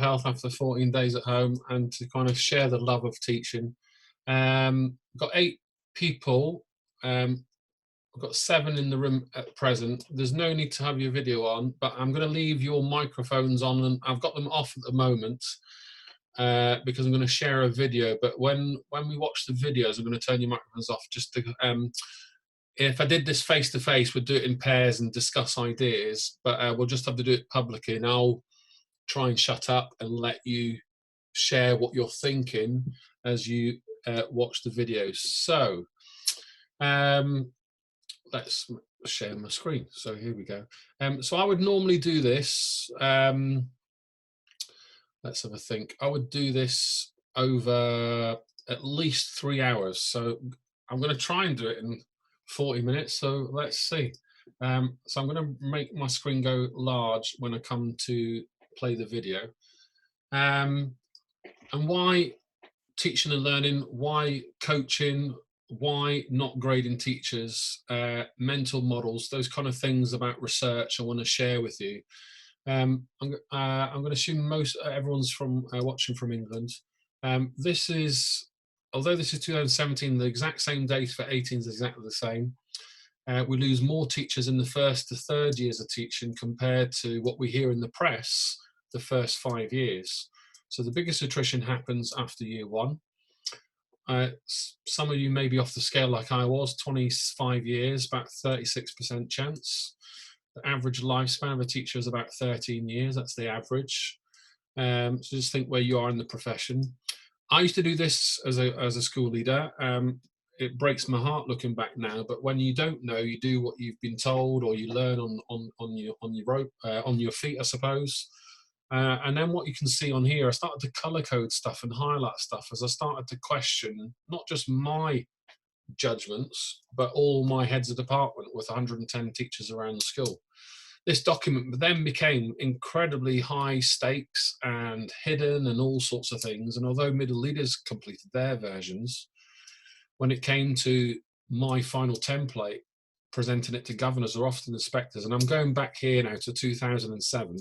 health after 14 days at home and to kind of share the love of teaching. Got 8 people. I've got 7 in the room at present. There's no need to have your video on, but I'm going to leave your microphones on, and I've got them off at the moment because I'm going to share a video. But when we watch the videos, I'm going to turn your microphones off just to. If I did this face to face, we'd do it in pairs and discuss ideas, but we'll just have to do it publicly, and I'll try and shut up and let you share what you're thinking as you watch the videos. So let's share my screen. So here we go. So I would normally do this. Let's have a think. I would do this over at least 3 hours. So I'm going to try and do it in 40 minutes. So let's see. So I'm going to make my screen go large when I come to play the video. And why teaching and learning, why coaching, why not grading teachers, mental models, those kind of things about research I want to share with you. I'm going to assume everyone's from watching from England. This is, although this is 2017, the exact same date for 18 is exactly the same. We lose more teachers in the first to third years of teaching compared to what we hear in the press the first 5 years. So the biggest attrition happens after year 1. Some of you may be off the scale like I was, 25 years, about 36% chance. The average lifespan of a teacher is about 13 years, that's the average. So just think where you are in the profession. I used to do this as a school leader. It breaks my heart looking back now, but when you don't know, you do what you've been told, or you learn on your feet, I suppose. And then what you can see on here, I started to color code stuff and highlight stuff as I started to question not just my judgments, but all my heads of department with 110 teachers around the school. This document then became incredibly high stakes and hidden and all sorts of things. And although middle leaders completed their versions, when it came to my final template, presenting it to governors or often inspectors, and I'm going back here now to 2007,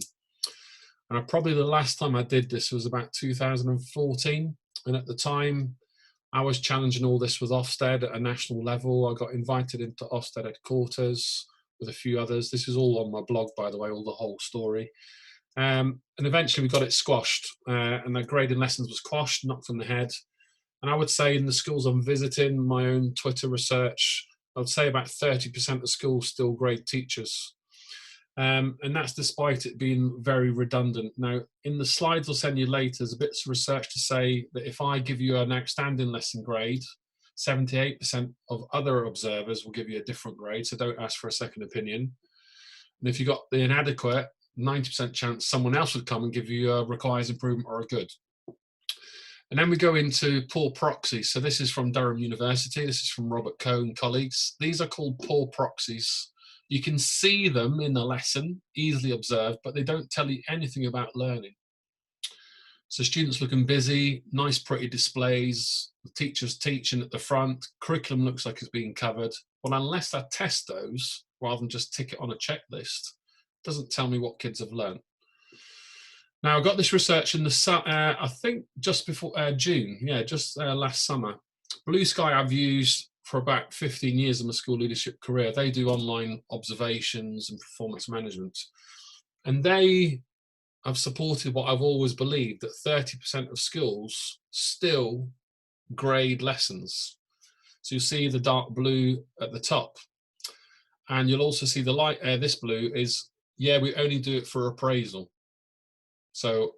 and probably the last time I did this was about 2014, and at the time I was challenging all this with Ofsted at a national level. I got invited into Ofsted headquarters with a few others. This is all on my blog, by the way, all the whole story. And eventually we got it squashed, and the grading lessons was quashed, knocked on the head. And I would say in the schools I'm visiting, my own Twitter research, I would say about 30% of schools still grade teachers. And that's despite it being very redundant. Now, in the slides I'll send you later, there's a bit of research to say that if I give you an outstanding lesson grade, 78% of other observers will give you a different grade, so don't ask for a second opinion. And if you got the inadequate, 90% chance someone else would come and give you a requires improvement or a good. And then we go into poor proxies. So this is from Durham University. This is from Robert Coe and colleagues. These are called poor proxies. You can see them in the lesson, easily observed, but they don't tell you anything about learning. So students looking busy, nice pretty displays, the teachers teaching at the front, curriculum looks like it's being covered. Well, unless I test those, rather than just tick it on a checklist, it doesn't tell me what kids have learned. Now, I got this research in the, I think just before June, yeah, just last summer. Blue Sky I've used for about 15 years in my school leadership career. They do online observations and performance management. And they have supported what I've always believed, that 30% of schools still grade lessons. So you see the dark blue at the top. And you'll also see the light, this blue is, yeah, we only do it for appraisal. So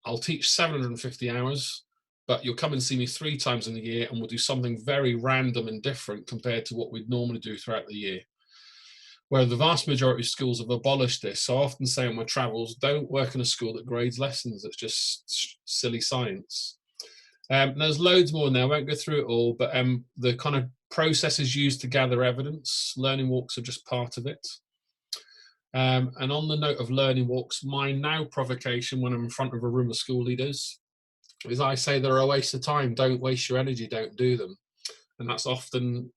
I'll teach 750 hours, but you'll come and see me 3 times in the year and we'll do something very random and different compared to what we'd normally do throughout the year. Where the vast majority of schools have abolished this. So I often say on my travels, don't work in a school that grades lessons. It's just silly science. There's loads more in there. I won't go through it all, but the kind of processes used to gather evidence, learning walks are just part of it. And on the note of learning walks, my now provocation when I'm in front of a room of school leaders is I say they're a waste of time. Don't waste your energy, don't do them. And that's often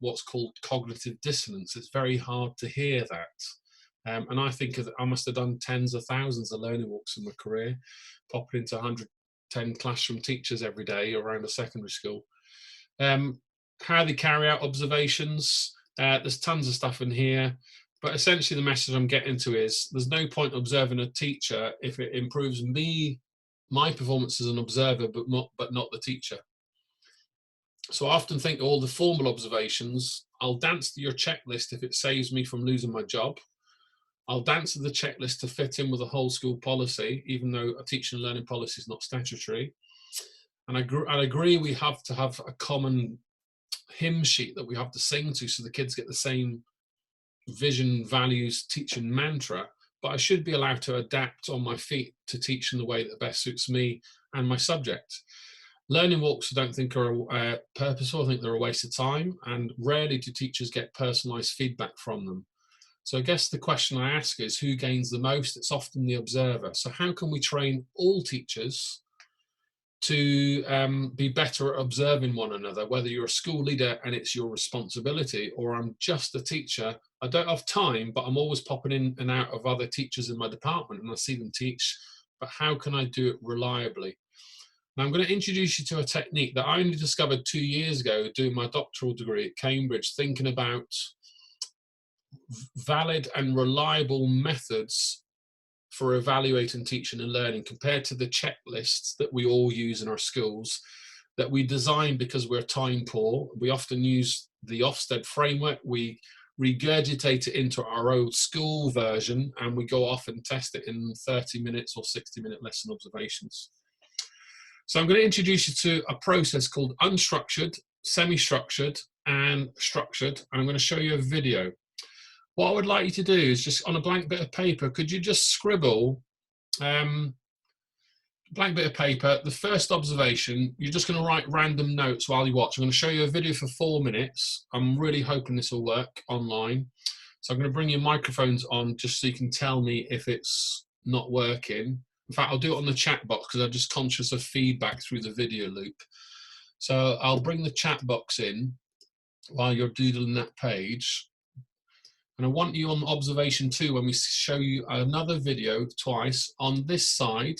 what's called cognitive dissonance. It's very hard to hear that. And I think I must have done tens of thousands of learning walks in my career, popping into 110 classroom teachers every day around a secondary school. How they carry out observations, there's tons of stuff in here, but essentially the message I'm getting to is there's no point observing a teacher if it improves my performance as an observer, but not the teacher. So I often think all the formal observations, I'll dance to your checklist if it saves me from losing my job. I'll dance to the checklist to fit in with a whole school policy, even though a teaching and learning policy is not statutory. And I agree we have to have a common hymn sheet that we have to sing to so the kids get the same vision, values, teaching mantra, but I should be allowed to adapt on my feet to teach in the way that best suits me and my subject. Learning walks I don't think are purposeful. I think they're a waste of time, and rarely do teachers get personalised feedback from them. So I guess the question I ask is, who gains the most? It's often the observer. So how can we train all teachers to be better at observing one another, whether you're a school leader and it's your responsibility, or I'm just a teacher, I don't have time, but I'm always popping in and out of other teachers in my department and I see them teach, but how can I do it reliably? Now I'm going to introduce you to a technique that I only discovered 2 years ago doing my doctoral degree at Cambridge, thinking about valid and reliable methods for evaluating teaching and learning compared to the checklists that we all use in our schools that we design because we're time poor. We often use the Ofsted framework, we regurgitate it into our old school version, and we go off and test it in 30 minutes or 60-minute lesson observations. So I'm going to introduce you to a process called unstructured, semi-structured, and structured, and I'm going to show you a video. What I would like you to do is just on a blank bit of paper, could you just scribble, blank bit of paper, the first observation, you're just going to write random notes while you watch. I'm going to show you a video for 4 minutes. I'm really hoping this will work online. So I'm going to bring your microphones on just so you can tell me if it's not working. In fact, I'll do it on the chat box because I'm just conscious of feedback through the video loop. So I'll bring the chat box in while you're doodling that page. And I want you on observation 2, when we show you another video twice, on this side,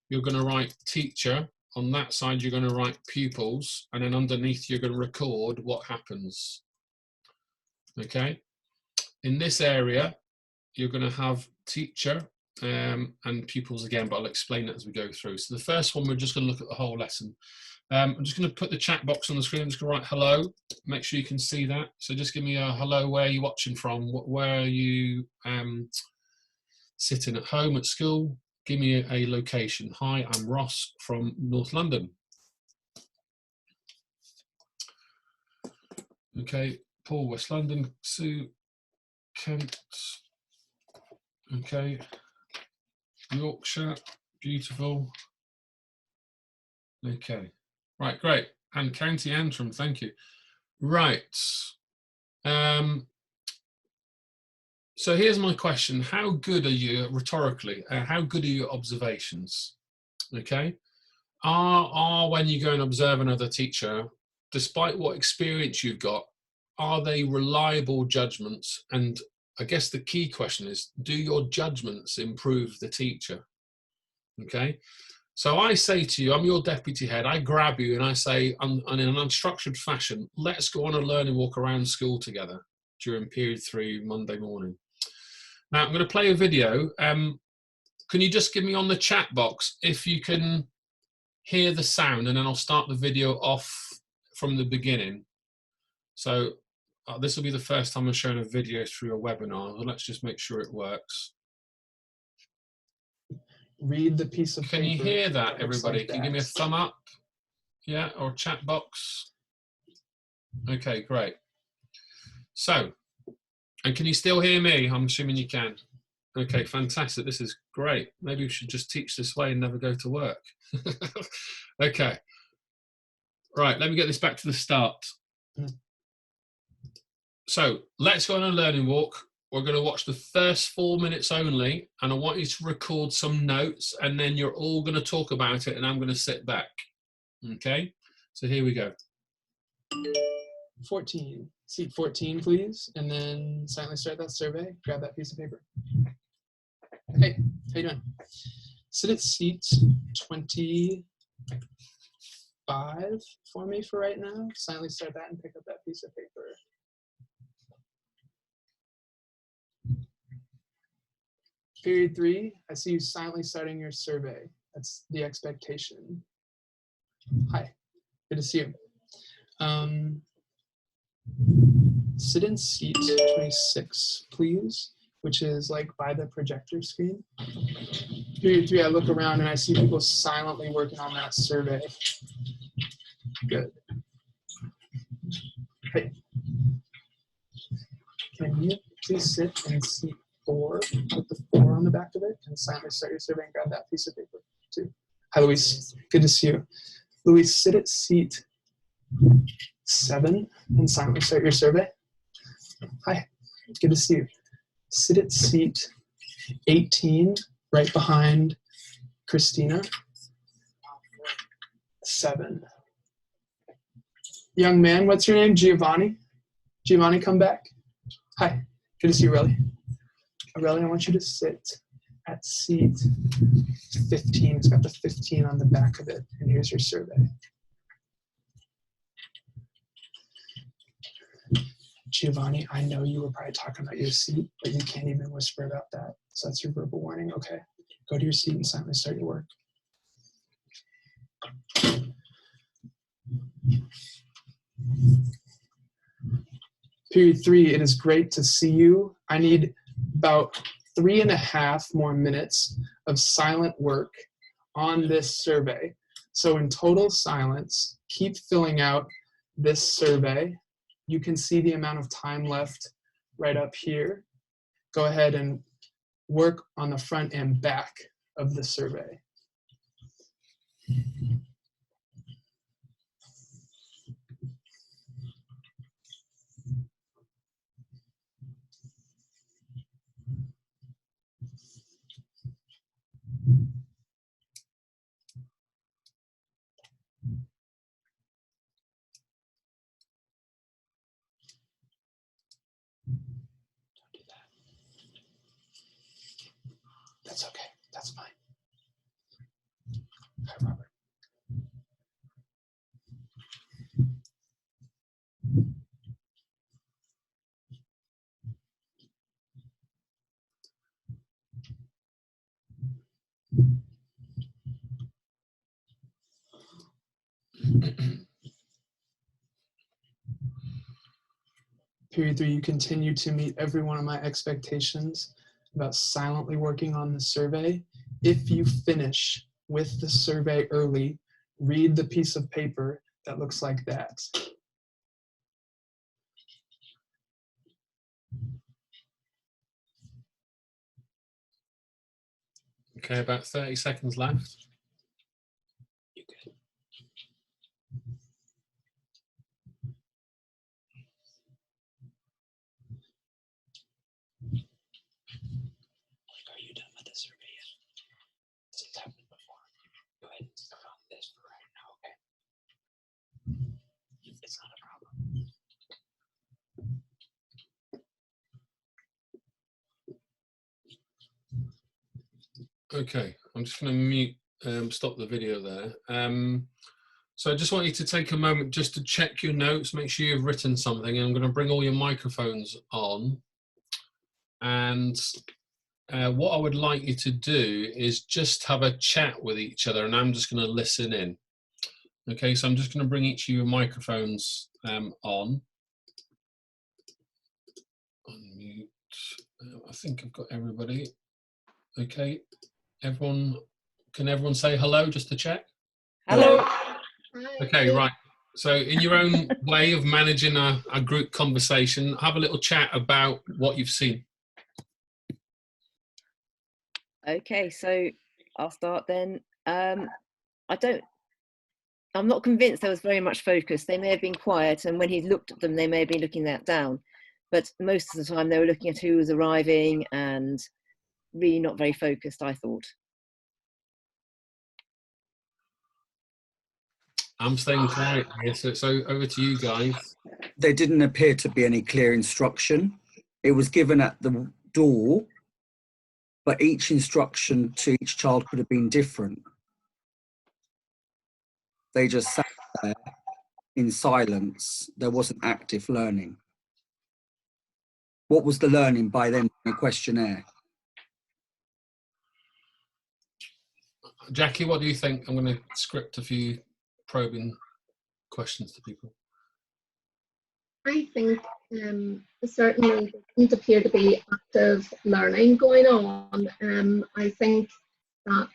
you're going to write teacher. On that side, you're going to write pupils. And then underneath, you're going to record what happens. Okay. In this area, you're going to have teacher and pupils again, but I'll explain that as we go through. So the first one, we're just going to look at the whole lesson. I'm just going to put the chat box on the screen. I'm just going to write hello. Make sure you can see that. So just give me a hello. Where are you watching from? Where are you sitting? At home, at school? Give me a location. Hi, I'm Ross from North London. Okay, Paul, West London. Sue, Kent. Okay, Yorkshire. Beautiful. Okay. Right, great. And County Antrim, thank you. Right. So here's my question. How good are you rhetorically? How good are your observations? Okay. Are when you go and observe another teacher, despite what experience you've got, are they reliable judgments? And I guess the key question is, do your judgments improve the teacher? Okay. So I say to you, I'm your deputy head, I grab you and I say, in an unstructured fashion, let's go on a learning walk around school together during period 3, Monday morning. Now I'm going to play a video. Can you just give me on the chat box if you can hear the sound, and then I'll start the video off from the beginning. So this will be the first time I'm showing a video through a webinar. So let's just make sure it works. Read the piece of paper. Can you hear that, everybody? Can you give me a thumb up? Yeah, or chat box? Okay, great. So, and can you still hear me? I'm assuming you can. Okay, fantastic. This is great. Maybe we should just teach this way and never go to work. Okay. Right, let me get this back to the start. So, let's go on a learning walk. We're going to watch the first 4 minutes only, and I want you to record some notes, and then you're all going to talk about it, and I'm going to sit back. Okay? So here we go. 14. Seat 14, please. And then silently start that survey. Grab that piece of paper. Hey, how you doing? Sit at seat 25 for me for right now. Silently start that and pick up that piece of paper. Period 3, I see you silently starting your survey. That's the expectation. Hi, good to see you. Sit in seat 26, please, which is like by the projector screen. Period 3, I look around and I see people silently working on that survey. Good. Hey, can you please sit in seat 4 with the 4 on the back of it and silently start your survey and grab that piece of paper too. Hi, Luis. Good to see you. Luis, sit at seat 7 and silently start your survey. Hi, good to see you. Sit at seat 18, right behind Christina. 7. Young man, what's your name? Giovanni? Giovanni, come back. Hi, good to see you, Relly. Relly, I want you to sit at seat 15. It's got the 15 on the back of it, and here's your survey. Giovanni, I know you were probably talking about your seat, but you can't even whisper about that. So that's your verbal warning. Okay, go to your seat and silently start your work. Period 3, it is great to see you. I need about 3.5 more minutes of silent work on this survey. So in total silence, keep filling out this survey. You can see the amount of time left right up here. Go ahead and work on the front and back of the survey. That's okay. That's fine. Hi, Robert. Period 3, you continue to meet every one of my expectations about silently working on the survey. If you finish with the survey early, read the piece of paper that looks like that. Okay, about 30 seconds left. You good? Are you done with the survey yet? This has happened before. Go ahead and start on this for right now, okay? It's not a problem. Okay, I'm just going to mute, stop the video there. So I just want you to take a moment just to check your notes, make sure you've written something, and I'm going to bring all your microphones on. And what I would like you to do is just have a chat with each other, and I'm just going to listen in. Okay, so I'm just going to bring each of your microphones on. Unmute. I think I've got everybody. Okay, everyone, can everyone say hello just to check? Hello. Okay, right. So in your own way of managing a group conversation, have a little chat about what you've seen. Okay, so I'll start then. I'm not convinced there was very much focus. They may have been quiet, and when he looked at them, they may have been looking that down. But most of the time, they were looking at who was arriving and really not very focused, I thought. I'm staying quiet here, so over to you guys. There didn't appear to be any clear instruction. It was given at the door, but each instruction to each child could have been different. They just sat there in silence. There wasn't active learning. What was the learning by then in a questionnaire? Jackie, what do you think? I'm going to script a few probing questions to people. I think certainly there doesn't appear to be active learning going on. I think that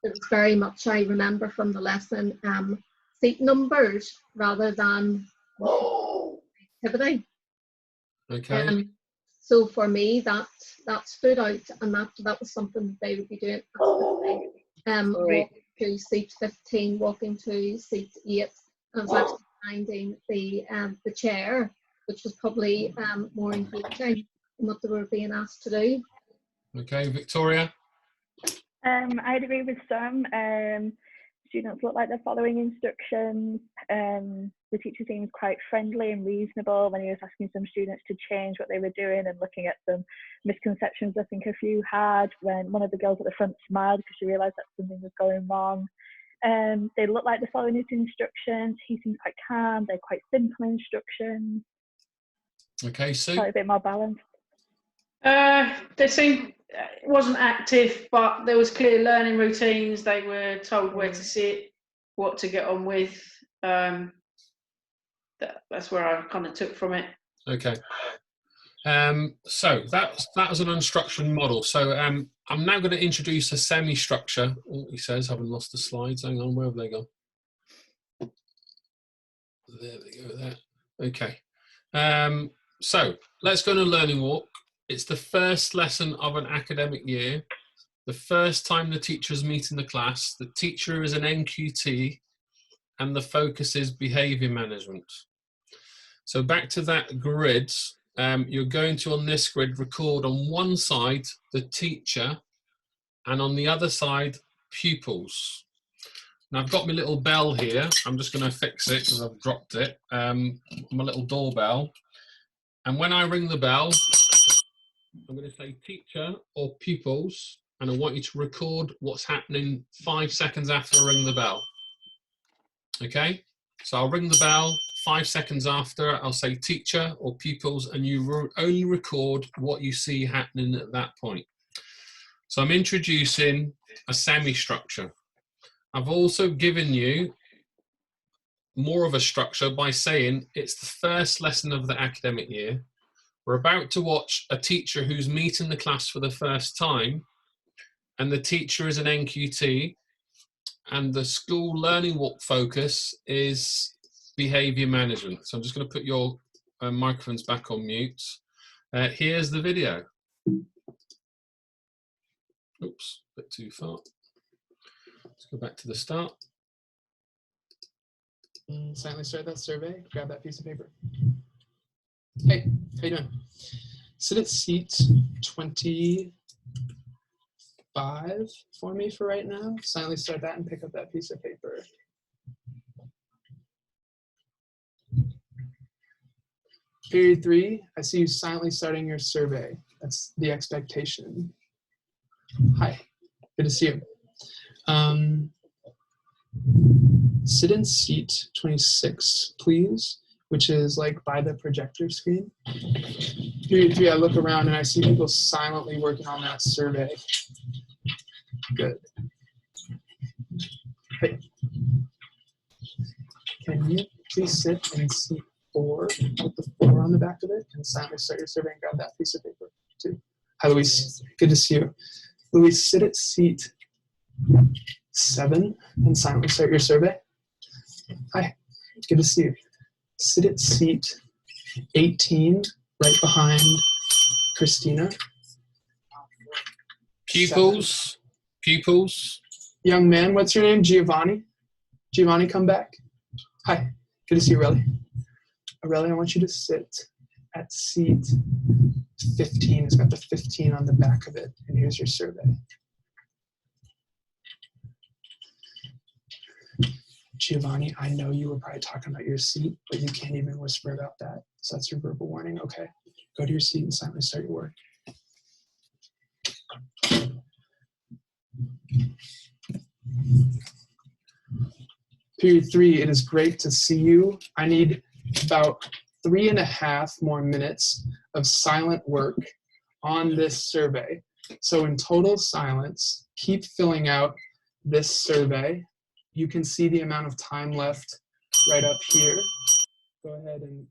it was very much, I remember from the lesson, seat numbers rather than activity. Okay. So for me, that stood out, and that was something that they would be doing actively. Walking to seat 15, walking to seat 8. I was actually finding the chair, which was probably more engaging in what they were being asked to do. Okay, Victoria? I'd agree with Sam. Students look like they're following instructions. The teacher seems quite friendly and reasonable when he was asking some students to change what they were doing and looking at some misconceptions I think a few had, when one of the girls at the front smiled because she realised that something was going wrong. They look like they're following his instructions. He seems quite calm. They're quite simple instructions. Okay, Sue? Probably a bit more balanced. They seemed, it wasn't active, but there was clear learning routines. They were told where to sit, what to get on with. That's where I kind of took from it. Okay. So that was an instruction model. So I'm now going to introduce a semi-structure. Oh, he says, haven't lost the slides. Hang on, where have they gone? There they go, there. Okay. So let's go on a learning walk. It's the first lesson of an academic year. The first time the teachers meet in the class. The teacher is an NQT, and the focus is behaviour management. So back to that grid. You're going to, on this grid, record on one side the teacher and on the other side pupils. Now I've got my little bell here. I'm just going to fix it because I've dropped it. My little doorbell. And when I ring the bell, I'm going to say teacher or pupils, and I want you to record what's happening 5 seconds after I ring the bell. Okay? So I'll ring the bell. 5 seconds after, I'll say teacher or pupils, and you only record what you see happening at that point. So I'm introducing a semi-structure. I've also given you more of a structure by saying it's the first lesson of the academic year. We're about to watch a teacher who's meeting the class for the first time, and the teacher is an NQT, and the school learning walk focus is behaviour management. So I'm just going to put your microphones back on mute. Here's the video. Oops, a bit too far. Let's go back to the start. Silently start that survey. Grab that piece of paper. Hey, how you doing? Sit at seat 25 for me for right now. Silently start that and pick up that piece of paper. Period 3, I see you silently starting your survey. That's the expectation. Hi, good to see you. Sit in seat 26, please, which is like by the projector screen. Period 3, I look around and I see people silently working on that survey. Good. Hey. Can you please sit in seat 4 with the 4 on the back of it and silently start your survey and grab that piece of paper too. Hi, Luis. Good to see you. Luis, sit at seat 7 and silently start your survey. Hi, good to see you. Sit at seat 18, right behind Christina. Pupils. 7. Pupils. Young man, what's your name? Giovanni? Giovanni, come back. Hi, good to see you, Relly. Relly, I want you to sit at seat 15. It's got the 15 on the back of it. And here's your survey. Giovanni, I know you were probably talking about your seat, but you can't even whisper about that. So that's your verbal warning. Okay. Go to your seat and silently start your work. Period 3, it is great to see you. I need about 3.5 more minutes of silent work on this survey. So in total silence, keep filling out this survey. You can see the amount of time left right up here. Go ahead and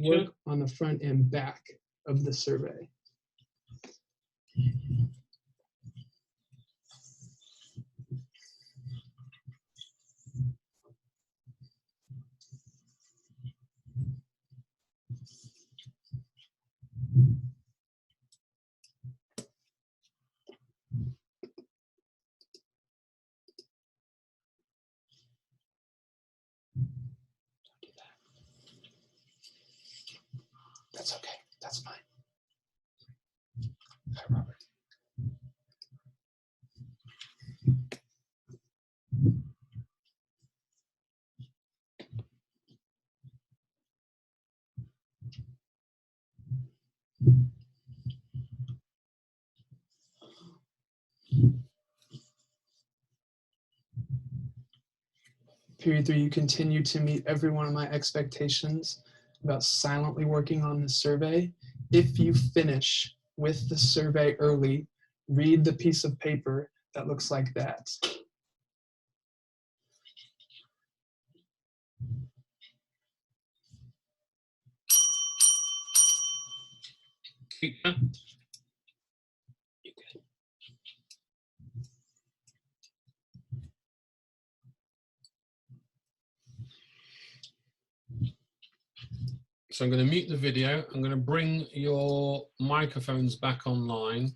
work on the front and back of the survey. That's okay. That's fine. Hi, Robert. Period 3, you continue to meet every one of my expectations about silently working on the survey. If you finish with the survey early, read the piece of paper that looks like that. So I'm going to mute the video. I'm going to bring your microphones back online.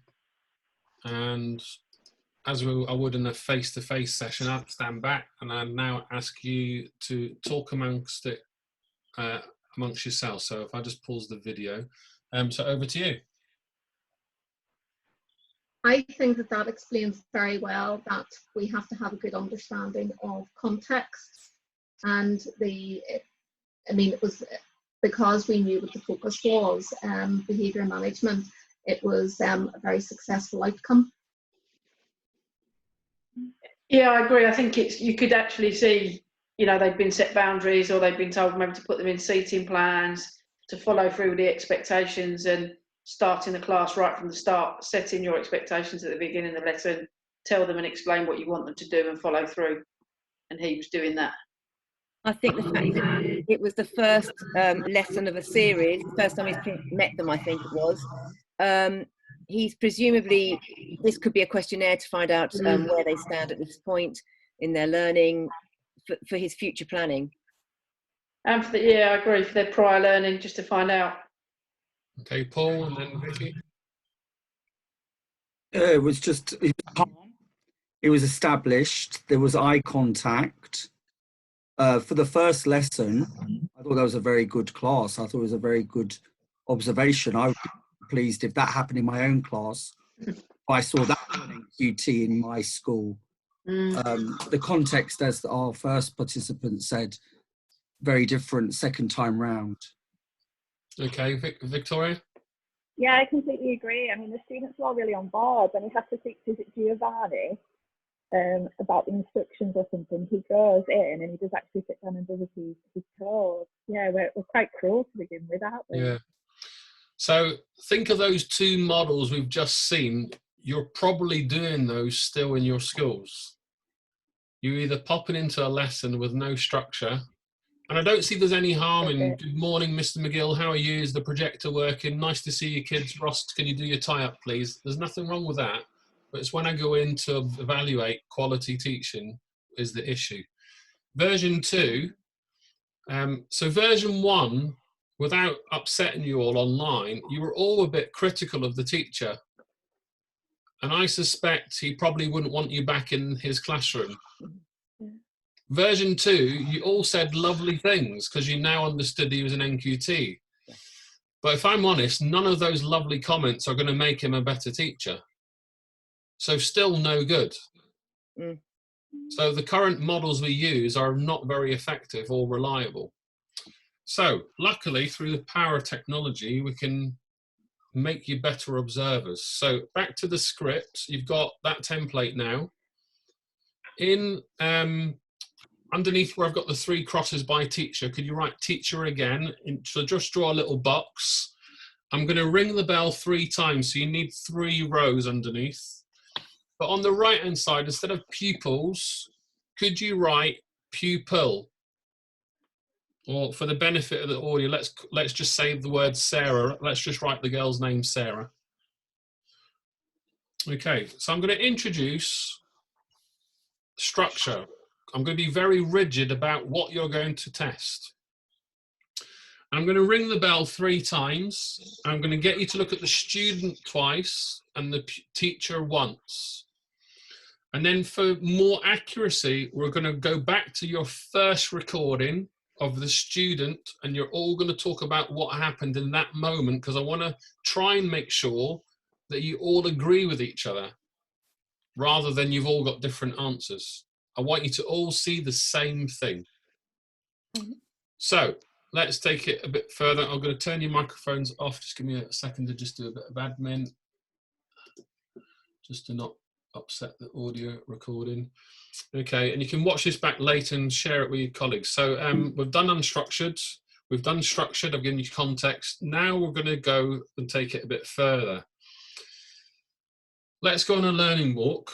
And as I would in a face-to-face session, I'll stand back and I now ask you to talk amongst it, amongst yourselves. So if I just pause the video. So over to you. I think that that explains very well that we have to have a good understanding of context, and it was because we knew what the focus was, behaviour management. It was a very successful outcome. Yeah, I agree. I think you could actually see, they've been set boundaries, or they've been told maybe to put them in seating plans, to follow through with the expectations, and starting the class right from the start, setting your expectations at the beginning of the lesson, tell them and explain what you want them to do and follow through. And he was doing that. I think the fact that it was the first lesson of a series, the first time he's met them, I think it was. He's presumably, this could be a questionnaire to find out where they stand at this point in their learning for his future planning. And yeah, I agree, for their prior learning, just to find out. Okay, Paul, and then Vicky. It was calm. It was established. There was eye contact. For the first lesson, I thought that was a very good class. I thought it was a very good observation. I would be pleased if that happened in my own class. I saw that QT in my school. The context, as our first participant said, very different second time round. Okay, Victoria? Yeah, I completely agree. I mean, the students were all really on board. When he had to speak to Giovanni about the instructions or something, he goes in and he does actually sit down and does his tours. Yeah, we're quite cruel to begin with, aren't we? Yeah. So think of those two models we've just seen. You're probably doing those still in your schools. You're either popping into a lesson with no structure, and I don't see there's any harm in, good morning, Mr. McGill, how are you? Is the projector working? Nice to see you kids. Ross, can you do your tie-up, please? There's nothing wrong with that. But it's when I go in to evaluate quality teaching is the issue. Version 2, so version 1, without upsetting you all online, you were all a bit critical of the teacher. And I suspect he probably wouldn't want you back in his classroom. Version 2, you all said lovely things because you now understood he was an NQT. But if I'm honest, none of those lovely comments are going to make him a better teacher. So still no good. So the current models we use are not very effective or reliable. So luckily, through the power of technology, we can make you better observers. So back to the script, you've got that template now. In underneath where I've got the 3 crosses by teacher, could you write teacher again? So just draw a little box. I'm going to ring the bell 3 times, so you need 3 rows underneath. But on the right hand side, instead of pupils, could you write pupil? Or for the benefit of the audio, let's just say the word Sarah. Let's just write the girl's name, Sarah. Okay, so I'm going to introduce structure. I'm going to be very rigid about what you're going to test. I'm going to ring the bell 3 times. I'm going to get you to look at the student twice and the teacher once. And then for more accuracy, we're going to go back to your first recording of the student, and you're all going to talk about what happened in that moment, because I want to try and make sure that you all agree with each other rather than you've all got different answers. I want you to all see the same thing. So let's take it a bit further. I'm going to turn your microphones off. Just give me a second to just do a bit of admin, just to not upset the audio recording. Okay, and you can watch this back later and share it with your colleagues. So we've done unstructured, we've done structured, I've given you context. Now we're going to go and take it a bit further. Let's go on a learning walk.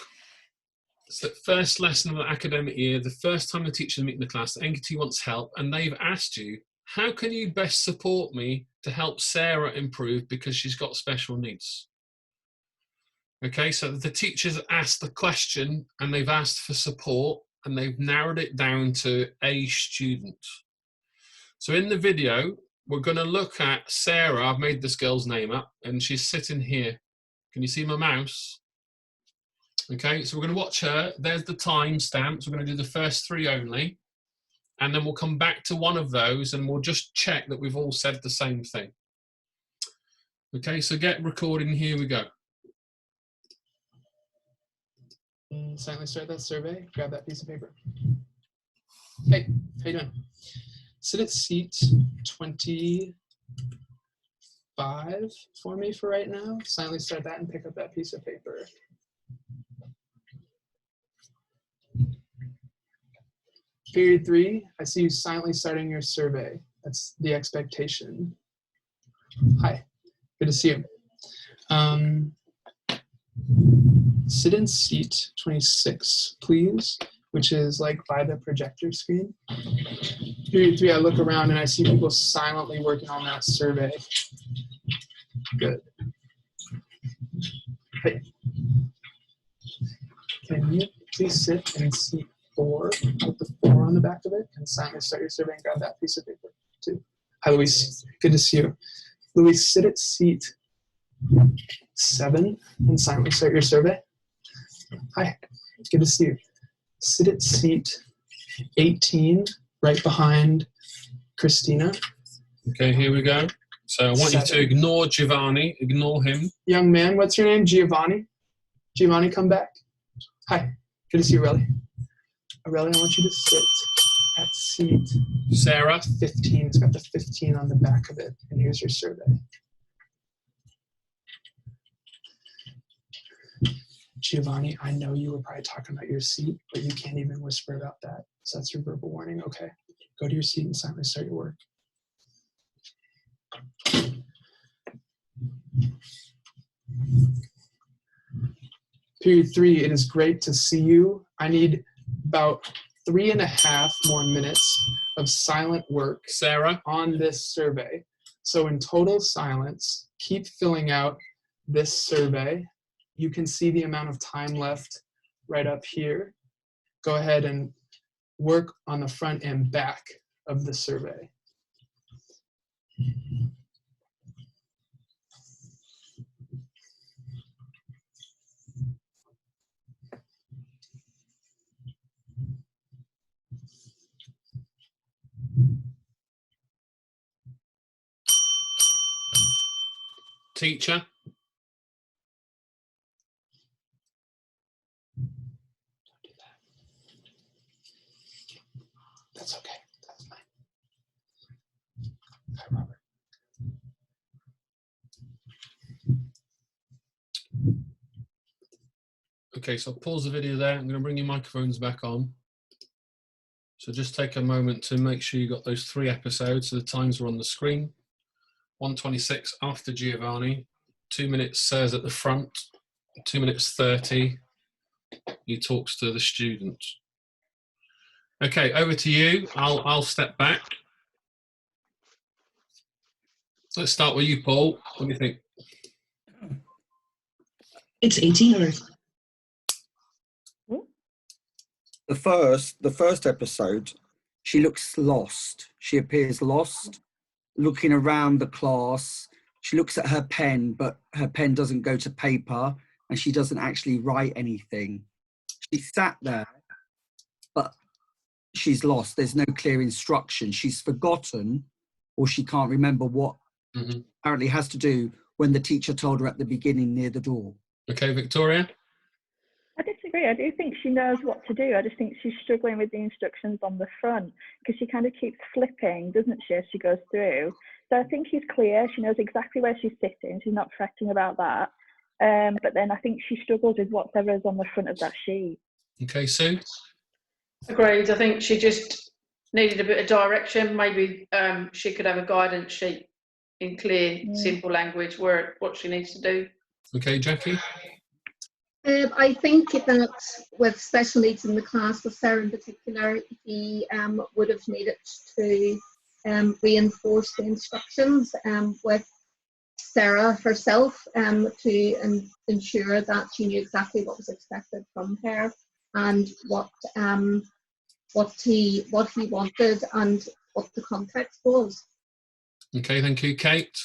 It's the first lesson of the academic year, the first time the teachers meet in the class, the NQT wants help, and they've asked you, how can you best support me to help Sarah improve because she's got special needs? Okay, so the teachers asked the question and they've asked for support and they've narrowed it down to a student. So in the video, we're going to look at Sarah. I've made this girl's name up and she's sitting here. Can you see my mouse? Okay, so we're going to watch her. There's the time stamps. We're going to do the first 3 only. And then we'll come back to one of those and we'll just check that we've all said the same thing. Okay, so get recording. Here we go. Silently start that survey. Grab that piece of paper. Hey, how you doing? Sit at seat 25 for me for right now. Silently start that and pick up that piece of paper. Period 3, I see you silently starting your survey. That's the expectation. Hi, good to see you. Sit in seat 26, please, which is like by the projector screen. Period 3, I look around and I see people silently working on that survey. Good. Hey. Can you please sit in seat 4 with the 4 on the back of it and silently start your survey and grab that piece of paper too. Hi, Luis. Good to see you. Luis, sit at seat 7 and silently start your survey. Hi, good to see you. Sit at seat 18, right behind Christina. Okay, here we go. So I want you to ignore Giovanni, ignore him. Young man, what's your name? Giovanni? Giovanni, come back. Hi, good to see you, Relly. Relly, I want you to sit at seat Sarah. 15. It's got the 15 on the back of it. And here's your survey. Giovanni, I know you were probably talking about your seat, but you can't even whisper about that. So that's your verbal warning. Okay, go to your seat and silently start your work. Period 3, it is great to see you. I need about 3.5 more minutes of silent work, Sarah, on this survey. So in total silence, keep filling out this survey. You can see the amount of time left right up here. Go ahead and work on the front and back of the survey. teacher. That's okay. That's fine. Hi, Robert. Okay, so I'll pause the video there. I'm going to bring your microphones back on. So just take a moment to make sure you got those 3 episodes. So the times are on the screen. 1:26 after Giovanni. 2 minutes Sir's at the front. 2 minutes 30. He talks to the student. Okay, over to you. I'll step back. Let's start with you, Paul. What do you think? It's 18 or The first episode, she looks lost. She appears lost, looking around the class. She looks at her pen, but her pen doesn't go to paper, and she doesn't actually write anything. She sat there, but she's lost. There's no clear instruction. She's forgotten, or she can't remember what apparently has to do when the teacher told her at the beginning near the door. Okay, Victoria? I disagree. I do think she knows what to do. I just think she's struggling with the instructions on the front because she kind of keeps flipping, doesn't she, as she goes through. So I think she's clear. She knows exactly where she's sitting. She's not fretting about that. But then I think she struggles with whatever's on the front of that sheet. Okay, Sue? Agreed. I think she just needed a bit of direction. Maybe she could have a guidance sheet in clear, simple language what she needs to do. Okay, Jackie? I think that with special needs in the class, with Sarah in particular, he would have needed to reinforce the instructions with Sarah herself to ensure that she knew exactly what was expected from her and what he wanted and what the context was. Okay, thank you. Kate?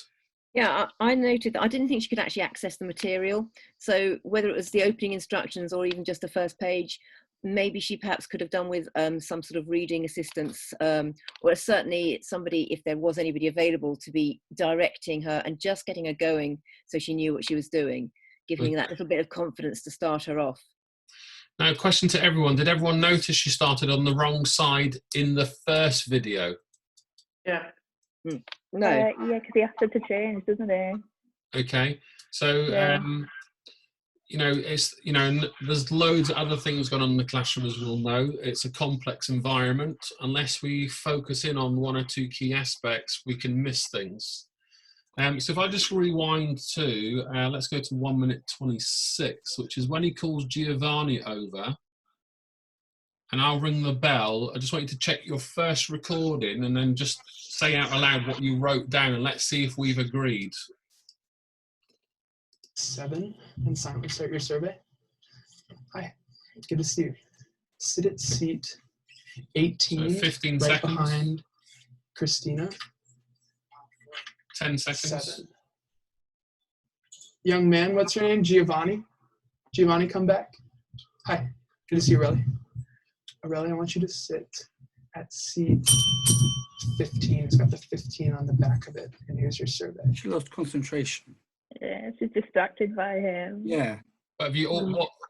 Yeah, I noted that I didn't think she could actually access the material. So whether it was the opening instructions or even just the first page, maybe she perhaps could have done with some sort of reading assistance, or certainly somebody, if there was anybody available, to be directing her and just getting her going so she knew what she was doing, giving her that little bit of confidence to start her off. Now, question to everyone. Did everyone notice she started on the wrong side in the first video? Yeah. No. Yeah, because he asked her to change, doesn't he? Okay, so there's loads of other things going on in the classroom, as we'll know. It's a complex environment. Unless we focus in on 1 or 2 key aspects, we can miss things. So if I just rewind to, let's go to 1:26, which is when he calls Giovanni over, and I'll ring the bell. I just want you to check your first recording and then just say out aloud what you wrote down, and let's see if we've agreed. 7, and silently start your survey. Hi, good to see you. Sit at seat 18, So 15 right seconds. behind Christina. 10 seconds. 7. Young man, what's your name? Giovanni? Giovanni, come back. Hi, good to see you, Aurelia. Aurelia, I want you to sit at seat 15. It's got the 15 on the back of it, and here's your survey. She lost concentration. Yeah, she's distracted by him. Yeah. But have you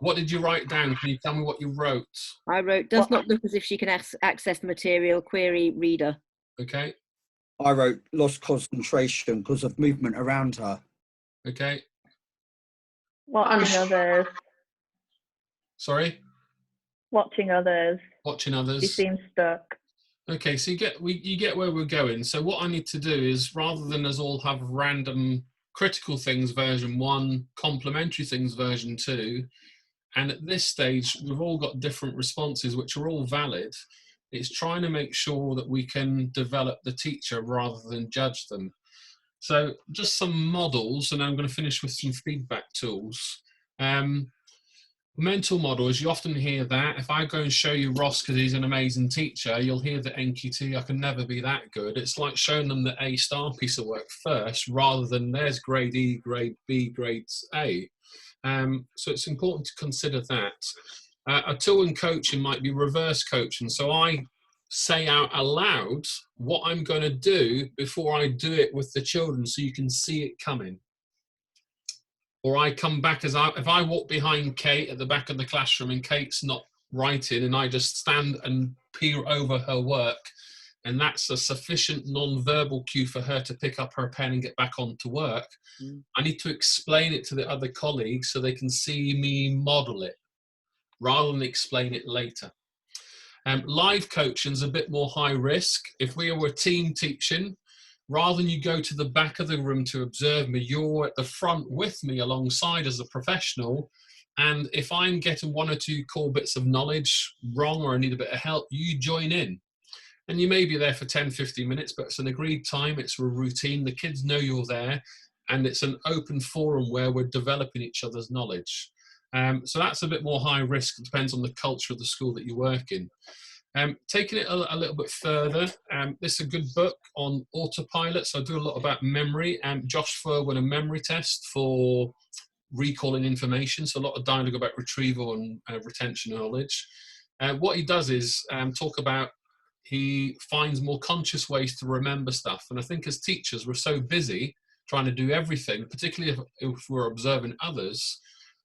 what did you write down? Can you tell me what you wrote? I wrote, does not look as if she can access the material, query reader. Okay. I wrote lost concentration because of movement around her. Okay. Watching others. Sorry? Watching others. Watching others. She seems stuck. Okay, so you get where we're going. So what I need to do is, rather than us all have random critical things version 1, complementary things version 2, and at this stage we've all got different responses which are all valid. It's trying to make sure that we can develop the teacher rather than judge them. So just some models, and I'm going to finish with some feedback tools. Mental models, you often hear that. If I go and show you Ross because he's an amazing teacher, you'll hear the NQT, I can never be that good. It's like showing them the A-star piece of work first rather than there's grade E, grade B, grade A. So it's important to consider that. A tool in coaching might be reverse coaching. So I say out aloud what I'm going to do before I do it with the children so you can see it coming. Or I come back if I walk behind Kate at the back of the classroom and Kate's not writing and I just stand and peer over her work, and that's a sufficient non-verbal cue for her to pick up her pen and get back on to work, I need to explain it to the other colleagues so they can see me model it rather than explain it later. Live coaching is a bit more high risk. If we were team teaching, rather than you go to the back of the room to observe me, you're at the front with me alongside as a professional. And if I'm getting one or two core bits of knowledge wrong or I need a bit of help, you join in. And you may be there for 10, 15 minutes, but it's an agreed time, it's a routine, the kids know you're there, and it's an open forum where we're developing each other's knowledge. So that's a bit more high risk. It depends on the culture of the school that you work in. Taking it a little bit further, this is a good book on autopilot. So I do a lot about memory. Josh Furr won a memory test for recalling information. So a lot of dialogue about retrieval and retention knowledge. What he does is talk about, he finds more conscious ways to remember stuff. And I think as teachers, we're so busy trying to do everything, particularly if we're observing others,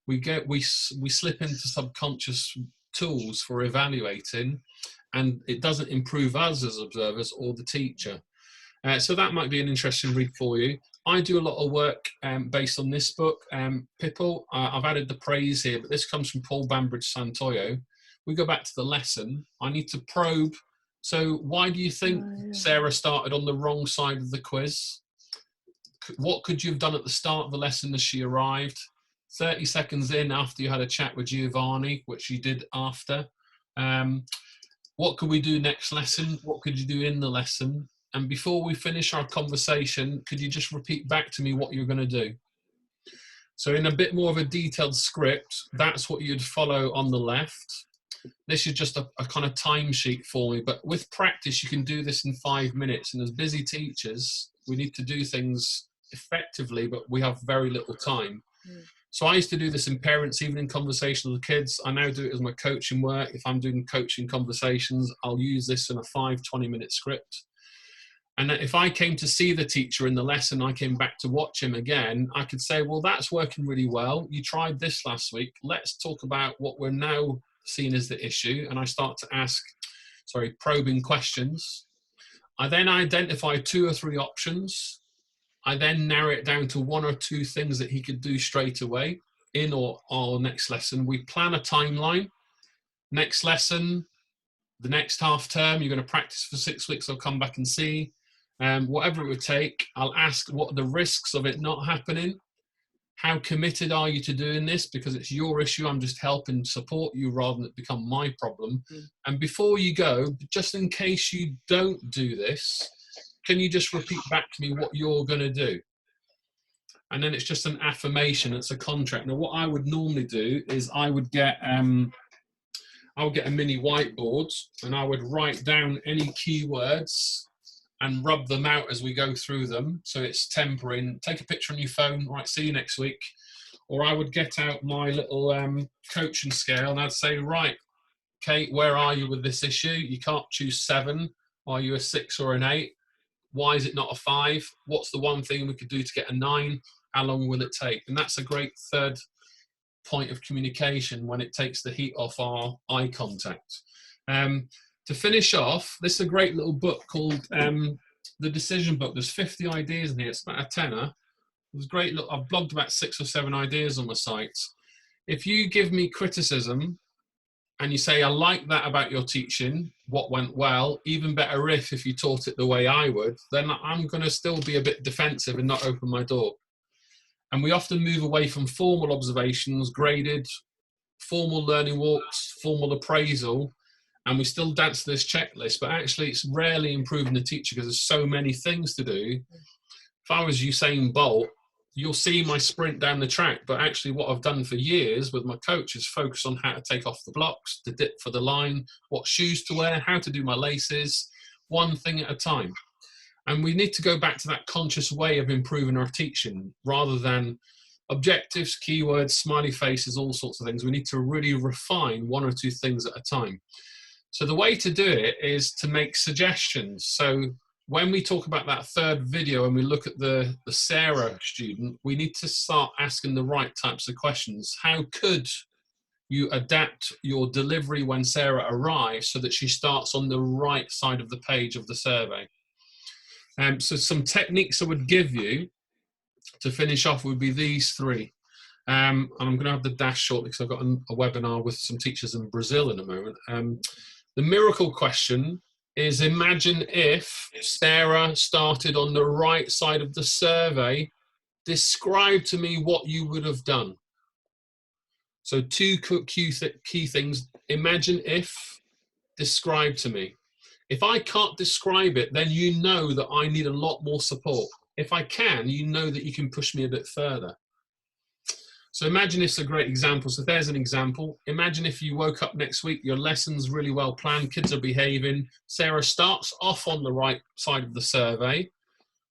we slip into subconscious tools for evaluating, and it doesn't improve us as observers or the teacher. So that might be an interesting read for you. I do a lot of work based on this book, Pipple. I've added the praise here, but this comes from Paul Bambridge Santoyo. We go back to the lesson. I need to probe. So why do you think Sarah started on the wrong side of the quiz? What could you have done at the start of the lesson as she arrived? 30 seconds in after you had a chat with Giovanni, which you did after. What could we do next lesson? What could you do in the lesson? And before we finish our conversation, could you just repeat back to me what you're going to do? So in a bit more of a detailed script, that's what you'd follow on the left. This is just a kind of timesheet for me, but with practice, you can do this in 5 minutes. And as busy teachers, we need to do things effectively, but we have very little time. So I used to do this in parents' evening conversation with the kids. I now do it as my coaching work. If I'm doing coaching conversations, I'll use this in a 5-20-minute script. And if I came to see the teacher in the lesson, I came back to watch him again, I could say, well, that's working really well. You tried this last week. Let's talk about what we're now seeing as the issue. And I start to ask, probing questions. I then identify 2 or 3 options. I then narrow it down to 1 or 2 things that he could do straight away in or next lesson. We plan a timeline. Next lesson, the next half term, you're going to practice for 6 weeks. I'll come back and see. Whatever it would take, I'll ask what are the risks of it not happening. How committed are you to doing this? Because it's your issue. I'm just helping support you rather than it become my problem. And before you go, just in case you don't do this, can you just repeat back to me what you're going to do? And then it's just an affirmation. It's a contract. Now, what I would normally do is I would get a mini whiteboard and I would write down any keywords and rub them out as we go through them. So it's tempering. Take a picture on your phone. Right, see you next week. Or I would get out my little coaching scale and I'd say, right, Kate, where are you with this issue? You can't choose 7. Are you a 6 or an 8? Why is it not a 5? What's the one thing we could do to get a 9? How long will it take? And that's a great third point of communication when it takes the heat off our eye contact. To finish off, this is a great little book called The Decision Book. There's 50 ideas in here. It's about a tenner. It was great. Look, I've blogged about 6 or 7 ideas on my site. If you give me criticism and you say, I like that about your teaching, what went well, even better if you taught it the way I would, then I'm going to still be a bit defensive and not open my door. And we often move away from formal observations, graded, formal learning walks, formal appraisal, and we still dance to this checklist, but actually it's rarely improving the teacher because there's so many things to do. If I was Usain Bolt, you'll see my sprint down the track, but actually what I've done for years with my coach is focus on how to take off the blocks, to dip for the line, what shoes to wear, how to do my laces, one thing at a time. And we need to go back to that conscious way of improving our teaching rather than objectives, keywords, smiley faces, all sorts of things. We need to really refine 1 or 2 things at a time. So the way to do it is to make suggestions. So when we talk about that third video and we look at the Sarah student, we need to start asking the right types of questions. How could you adapt your delivery when Sarah arrives so that she starts on the right side of the page of the survey. So some techniques I would give you to finish off would be these three. And I'm going to have the dash shortly because I've got a webinar with some teachers in Brazil in a moment. The miracle question is, imagine if Sarah started on the right side of the survey. Describe to me what you would have done. So two key things. Imagine if, describe to me. If I can't describe it, then you know that I need a lot more support. If I can, you know that you can push me a bit further. So imagine it's a great example. So there's an example. Imagine if you woke up next week, your lesson's really well planned, kids are behaving. Sarah starts off on the right side of the survey.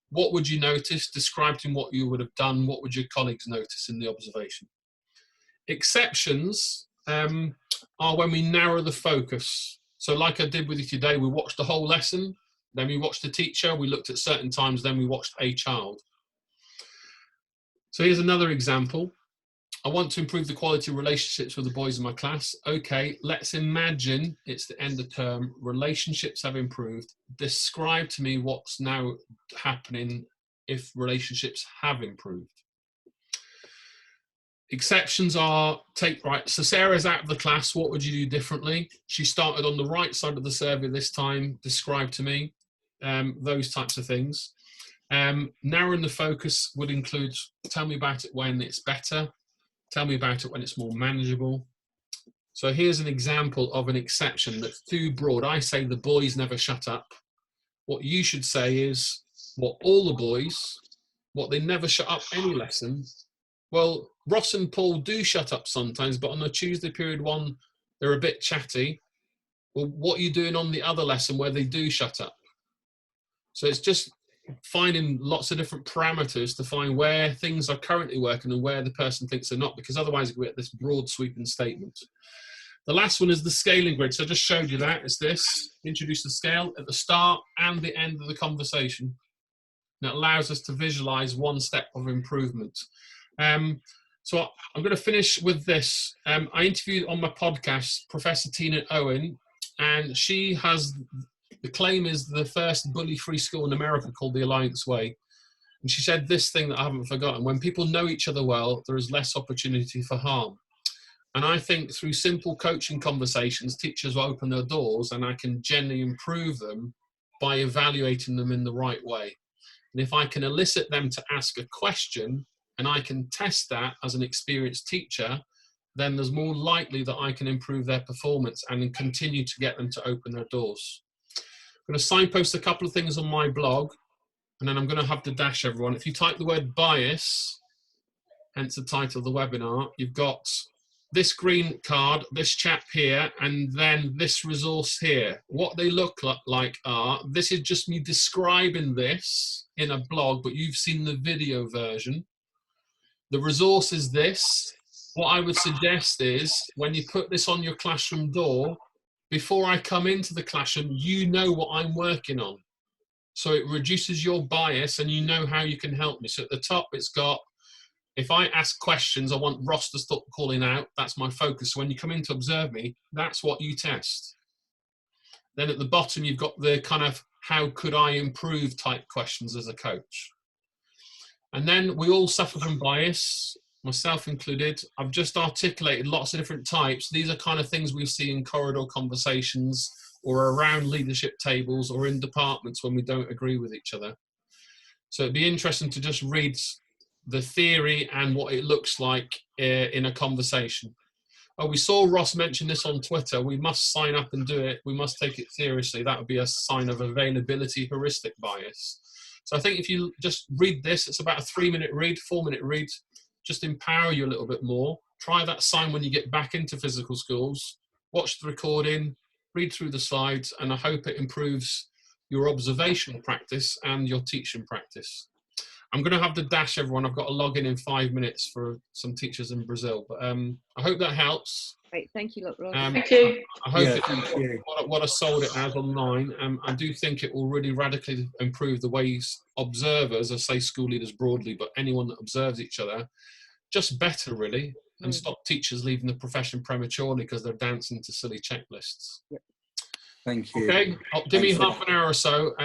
What would you notice? Describe to him what you would have done. What would your colleagues notice in the observation? Exceptions are when we narrow the focus. So like I did with you today, we watched the whole lesson, then we watched the teacher, we looked at certain times, then we watched a child. So here's another example. I want to improve the quality of relationships with the boys in my class. Okay, let's imagine it's the end of term. Relationships have improved. Describe to me what's now happening if relationships have improved. Exceptions are, right, so Sarah's out of the class. What would you do differently? She started on the right side of the survey this time. Describe to me those types of things. Narrowing the focus would include, tell me about it when it's better. Tell me about it when it's more manageable. So here's an example of an exception that's too broad. I say the boys never shut up. What you should say is, what all the boys, what they never shut up any lesson. Well, Ross and Paul do shut up sometimes, but on the Tuesday period one, they're a bit chatty. Well, what are you doing on the other lesson where they do shut up? So it's just finding lots of different parameters to find where things are currently working and where the person thinks they're not, because otherwise we get this broad sweeping statement. The last one is the scaling grid. So I just showed you that. It's this. Introduce the scale at the start and the end of the conversation. And it allows us to visualize one step of improvement. So I'm going to finish with this. I interviewed on my podcast Professor Tina Owen, and she has, the claim is the first bully-free school in America called the Alliance Way. And she said this thing that I haven't forgotten: when people know each other well, there is less opportunity for harm. And I think through simple coaching conversations, teachers will open their doors, and I can generally improve them by evaluating them in the right way. And if I can elicit them to ask a question, and I can test that as an experienced teacher, then there's more likely that I can improve their performance and continue to get them to open their doors. I'm going to signpost a couple of things on my blog, and then I'm going to have to dash everyone. If you type the word bias, hence the title of the webinar, you've got this green card, this chap here, and then this resource here. What they look like are, this is just me describing this in a blog, but you've seen the video version. The resource is this. What I would suggest is, when you put this on your classroom door, before I come into the classroom, you know what I'm working on. So it reduces your bias and you know how you can help me. So at the top, it's got, if I ask questions, I want Ross to stop calling out. That's my focus. So when you come in to observe me, that's what you test. Then at the bottom, you've got the kind of, how could I improve type questions as a coach. And then we all suffer from bias, myself included. I've just articulated lots of different types. These are kind of things we see in corridor conversations or around leadership tables or in departments when we don't agree with each other. So it'd be interesting to just read the theory and what it looks like in a conversation. Oh, we saw Ross mention this on Twitter. We must sign up and do it. We must take it seriously. That would be a sign of availability heuristic bias. So I think if you just read this, it's about a 3-minute read, 4-minute read, just empower you a little bit more. Try that sign when you get back into physical schools. Watch the recording, read through the slides, and I hope it improves your observational practice and your teaching practice. I'm going to have to dash everyone. I've got to log in 5 minutes for some teachers in Brazil. But I hope that helps. Great, thank you, Ross. Thank you. I hope Yeah, what I sold it as online. I do think it will really radically improve the ways observers, I say school leaders broadly, but anyone that observes each other, just better really. and stop teachers leaving the profession prematurely because they're dancing to silly checklists. Thank you. Okay, give me Thanks. half an hour or so.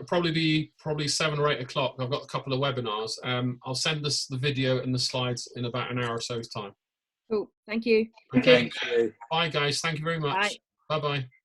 Probably 7 or 8 o'clock. I've got a couple of webinars. I'll send us the video and the slides in about an hour or so's time. Cool. Thank you. Okay. Thank you. Bye, guys. Thank you very much. Bye. Bye-bye.